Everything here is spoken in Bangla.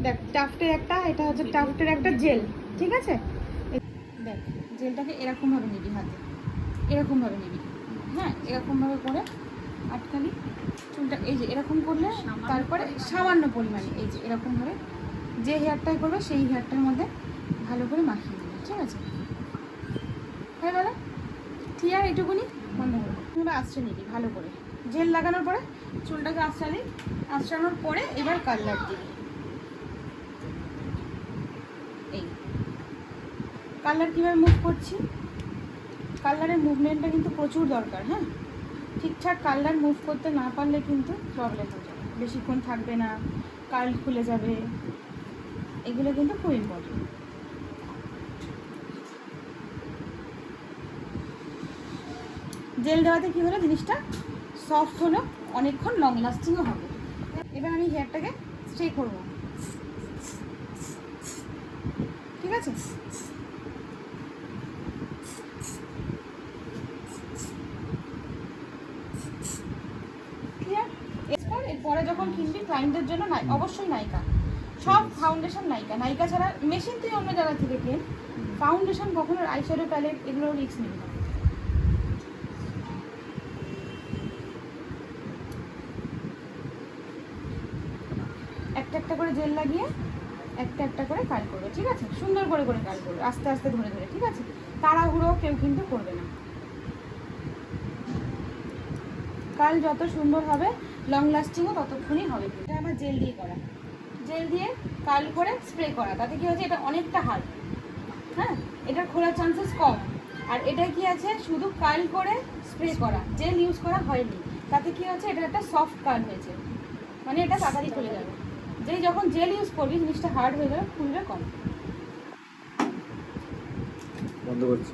দেখ টাফটের একটা, এটা হচ্ছে টাফটের একটা জেল, ঠিক আছে? দেখ জেলটাকে এরকমভাবে নিবি হাতে, এরকমভাবে নিবি, হ্যাঁ এরকমভাবে করে আটকালি চুলটা, এই যে এরকম করলে তারপরে সামান্য পরিমাণে এই যে এরকমভাবে যে হেয়ারটাই করবে সেই হেয়ারটার মধ্যে ভালো করে মাখিয়ে দেবে, ঠিক আছে? হয়ে গেল ক্লিয়ার? এইটুকুনি বন্ধ করবো। চুলটা আঁচড়ে নিবি ভালো করে, জেল লাগানোর পরে চুলটাকে আঁচড়ানোর পরে এবার কালার দিবি। এই কালার কীভাবে মুভ করছি, কালারের মুভমেন্টটা কিন্তু প্রচুর দরকার, হ্যাঁ? ঠিকঠাক কালার মুভ করতে না পারলে কিন্তু প্রবলেম হয়ে যাবে, বেশিক্ষণ থাকবে না, কার্ল খুলে যাবে, এগুলো কিন্তু খুব ইম্পর্টেন্ট। জেল দেওয়াতে কী হলো, জিনিসটা সফট হলো, অনেকক্ষণ লং লাস্টিংও হবে। এবার আমি হেয়ারটাকে স্ট্রে করবো, ঠিক আছে? ক্লিয়ার? এরপরে যখন কিনবি ক্লায়েন্টের জন্য অবশ্যই নাইকা, সব ফাউন্ডেশন নাইকা, নাইকা ছাড়া মেশিন তুই অন্য জায়গা থেকে কেন, ফাউন্ডেশন কখনো আইশ্যাডো প্যালেট এগুলো রিস্ক নিবি না। একটা একটা করে জেল লাগিয়ে একটা একটা করে কার্ল করবে, ঠিক আছে? সুন্দর করে করে কার্ল করবে, আস্তে আস্তে ধরে ধরে, ঠিক আছে? তাড়াহুড়ো কেউ কিন্তু করবে না। কার্ল যত সুন্দর হবে লং লাস্টিংও ততক্ষণই হবে। এটা আমার জেল দিয়ে করা, জেল দিয়ে কার্ল করে স্প্রে করা, তাতে কি হচ্ছে এটা অনেকটা হার্ড, হ্যাঁ এটার খোলার চান্সেস কম। আর এটা কি আছে শুধু কার্ল করে স্প্রে করা, জেল ইউজ করা হয়নি, তাতে কি হচ্ছে এটা একটা সফট কার্ল হয়েছে, মানে এটা তাড়াতাড়ি খুলে যাবে। যেই যখন জেল ইউজ করবি জিনিসটা হার্ড হয়ে যাবে, খুলবে কম। বন্ধ করছি।